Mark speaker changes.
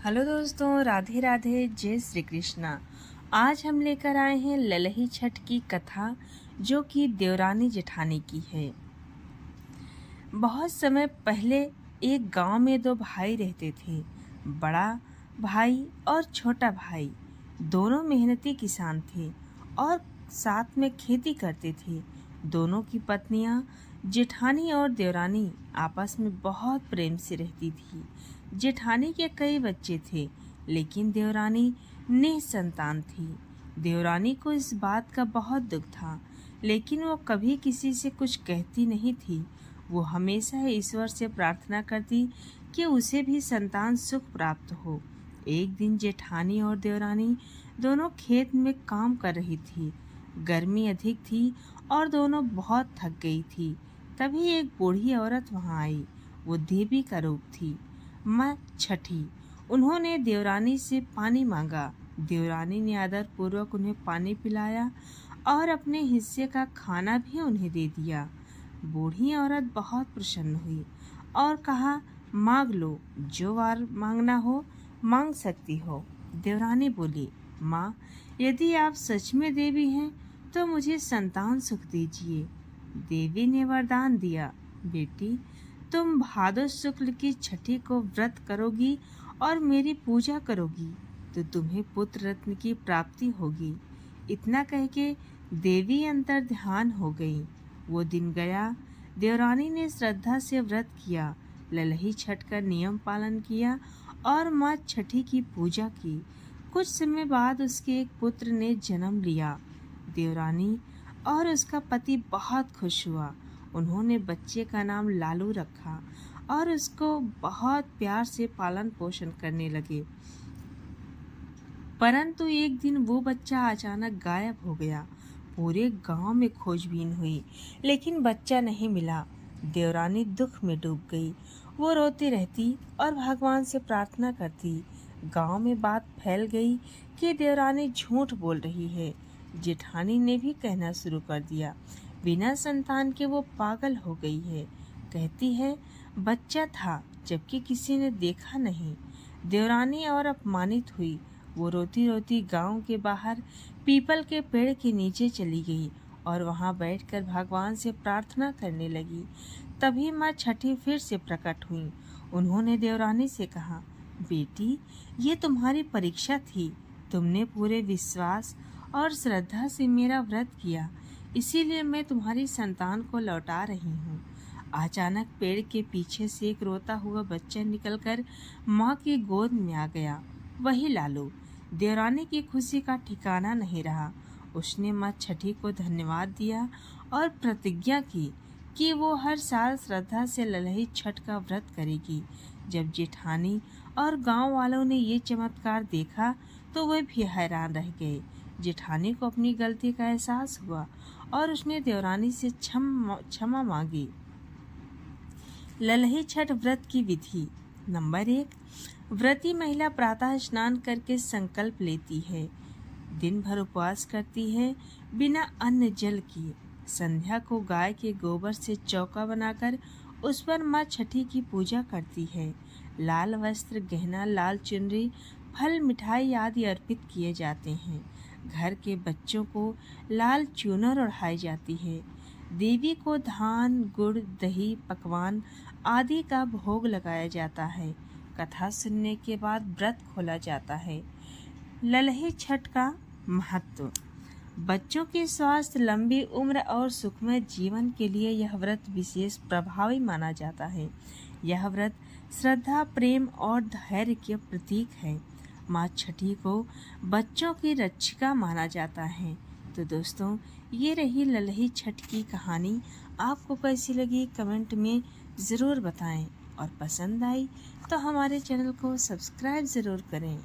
Speaker 1: Hello दोस्तों, राधे राधे, जय श्री कृष्णा। आज हम लेकर आए हैं ललही छठ की कथा, जो कि देवरानी जेठानी की है। बहुत समय पहले एक गांव में दो भाई रहते थे। बड़ा भाई और छोटा भाई दोनों मेहनती किसान थे और साथ में खेती करते थे। दोनों की पत्नियां जेठानी और देवरानी आपस में बहुत प्रेम से रहती थी। जेठानी के कई बच्चे थे, लेकिन देवरानी निसंतान थी। देवरानी को इस बात का बहुत दुख था, लेकिन वो कभी किसी से कुछ कहती नहीं थी। वो हमेशा ईश्वर से प्रार्थना करती कि उसे भी संतान सुख प्राप्त हो। एक दिन जेठानी और देवरानी दोनों खेत में काम कर रही थी। गर्मी अधिक थी और दोनों बहुत थक गई थी। तभी एक बूढ़ी औरत वहां आई। वो देवी का रूप थी, माँ छठी। उन्होंने देवरानी से पानी मांगा। देवरानी ने आदर पूर्वक उन्हें पानी पिलाया और अपने हिस्से का खाना भी उन्हें दे दिया। बूढ़ी औरत बहुत प्रसन्न हुई और कहा, मांग लो, जो वार मांगना हो मांग सकती हो। देवरानी बोली, माँ, यदि आप सच में देवी हैं तो मुझे संतान सुख दीजिए। देवी ने वरदान दिया, बेटी, तुम भादो शुक्ल की छठी को व्रत करोगी और मेरी पूजा करोगी तो तुम्हें पुत्र रत्न की प्राप्ति होगी। इतना कह के देवी अंतर ध्यान हो गई। वो दिन गया। देवरानी ने श्रद्धा से व्रत किया, ललही छठ का नियम पालन किया और माँ छठी की पूजा की। कुछ समय बाद उसके एक पुत्र ने जन्म लिया। देवरानी और उसका पति बहुत खुश हुआ। उन्होंने बच्चे का नाम लालू रखा और उसको बहुत प्यार से पालन पोषण करने लगे। परंतु एक दिन वो बच्चा अचानक गायब हो गया। पूरे गांव में खोजबीन हुई, लेकिन बच्चा नहीं मिला। देवरानी दुख में डूब गई। वो रोती रहती और भगवान से प्रार्थना करती। गांव में बात फैल गई कि देवरानी झूठ बोल रही है। जेठानी ने भी कहना शुरू कर दिया, बिना संतान के वो पागल हो गई है। कहती है बच्चा था, जबकि किसी ने देखा नहीं। देवरानी और अपमानित हुई। वो रोती रोती गांव के बाहर पीपल के पेड़ के नीचे चली गई और वहां बैठकर भगवान से प्रार्थना करने लगी। तभी माँ छठी फिर से प्रकट हुई। उन्होंने देवरानी से कहा, बेटी, ये तुम्हारी परीक्षा थी। तुमने पूरे विश्वास और श्रद्धा से मेरा व्रत किया, इसीलिए मैं तुम्हारी संतान को लौटा रही हूँ। अचानक पेड़ के पीछे से एक रोता हुआ बच्चा निकलकर माँ की गोद में आ गया। वही लालू। देवरानी की खुशी का ठिकाना नहीं रहा। उसने माँ छठी को धन्यवाद दिया और प्रतिज्ञा की कि वो हर साल श्रद्धा से ललही छठ का व्रत करेगी। जब जेठानी और गांव वालों ने ये चमत्कार देखा तो वे भी हैरान रह गए। जेठानी को अपनी गलती का एहसास हुआ और उसने देवरानी से क्षमा मांगी। ललही छठ व्रत की विधि। नंबर 1, व्रती महिला प्रातः स्नान करके संकल्प लेती है। दिन भर उपवास करती है बिना अन्न जल किए। संध्या को गाय के गोबर से चौका बनाकर उस पर माँ छठी की पूजा करती है। लाल वस्त्र, गहना, लाल चुनरी, फल, मिठाई आदि अर्पित किए जाते हैं। घर के बच्चों को लाल चूनर ओढ़ाई जाती है। देवी को धान, गुड़, दही, पकवान आदि का भोग लगाया जाता है। कथा सुनने के बाद व्रत खोला जाता है। ललही छठ का महत्व। बच्चों के स्वास्थ्य, लंबी उम्र और सुखमय जीवन के लिए यह व्रत विशेष प्रभावी माना जाता है। यह व्रत श्रद्धा, प्रेम और धैर्य के प्रतीक है। माँ छठी को बच्चों की रक्षिका माना जाता है। तो दोस्तों, ये रही ललही छठ की कहानी। आपको कैसी लगी कमेंट में ज़रूर बताएं और पसंद आई तो हमारे चैनल को सब्सक्राइब ज़रूर करें।